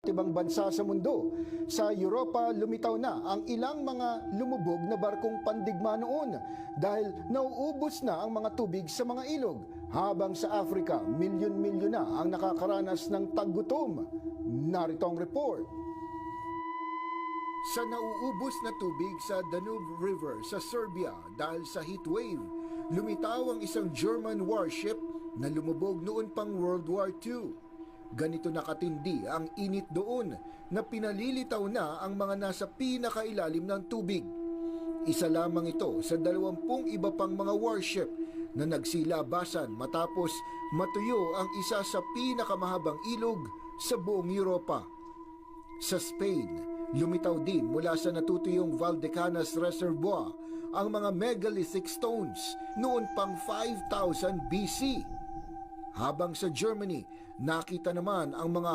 Ibang bansa sa mundo. Sa Europa, lumitaw na ang ilang mga lumubog na barkong pandigma noon dahil nauubos na ang mga tubig sa mga ilog. Habang sa Africa, milyon-milyon na ang nakakaranas ng taggutom. Narito ang report. Sa nauubos na tubig sa Danube River sa Serbia dahil sa heatwave, lumitaw ang isang German warship na lumubog noon pang World War II. Ganito nakatindi ang init doon na pinalilitaw na ang mga nasa pinakailalim ng tubig. Isa lamang ito sa 20 iba pang mga warship na nagsilabasan matapos matuyo ang isa sa pinakamahabang ilog sa buong Europa. Sa Spain, lumitaw din mula sa natutuyong Valdecañas Reservoir ang mga megalithic stones noon pang 5,000 BC. Habang sa Germany, nakita naman ang mga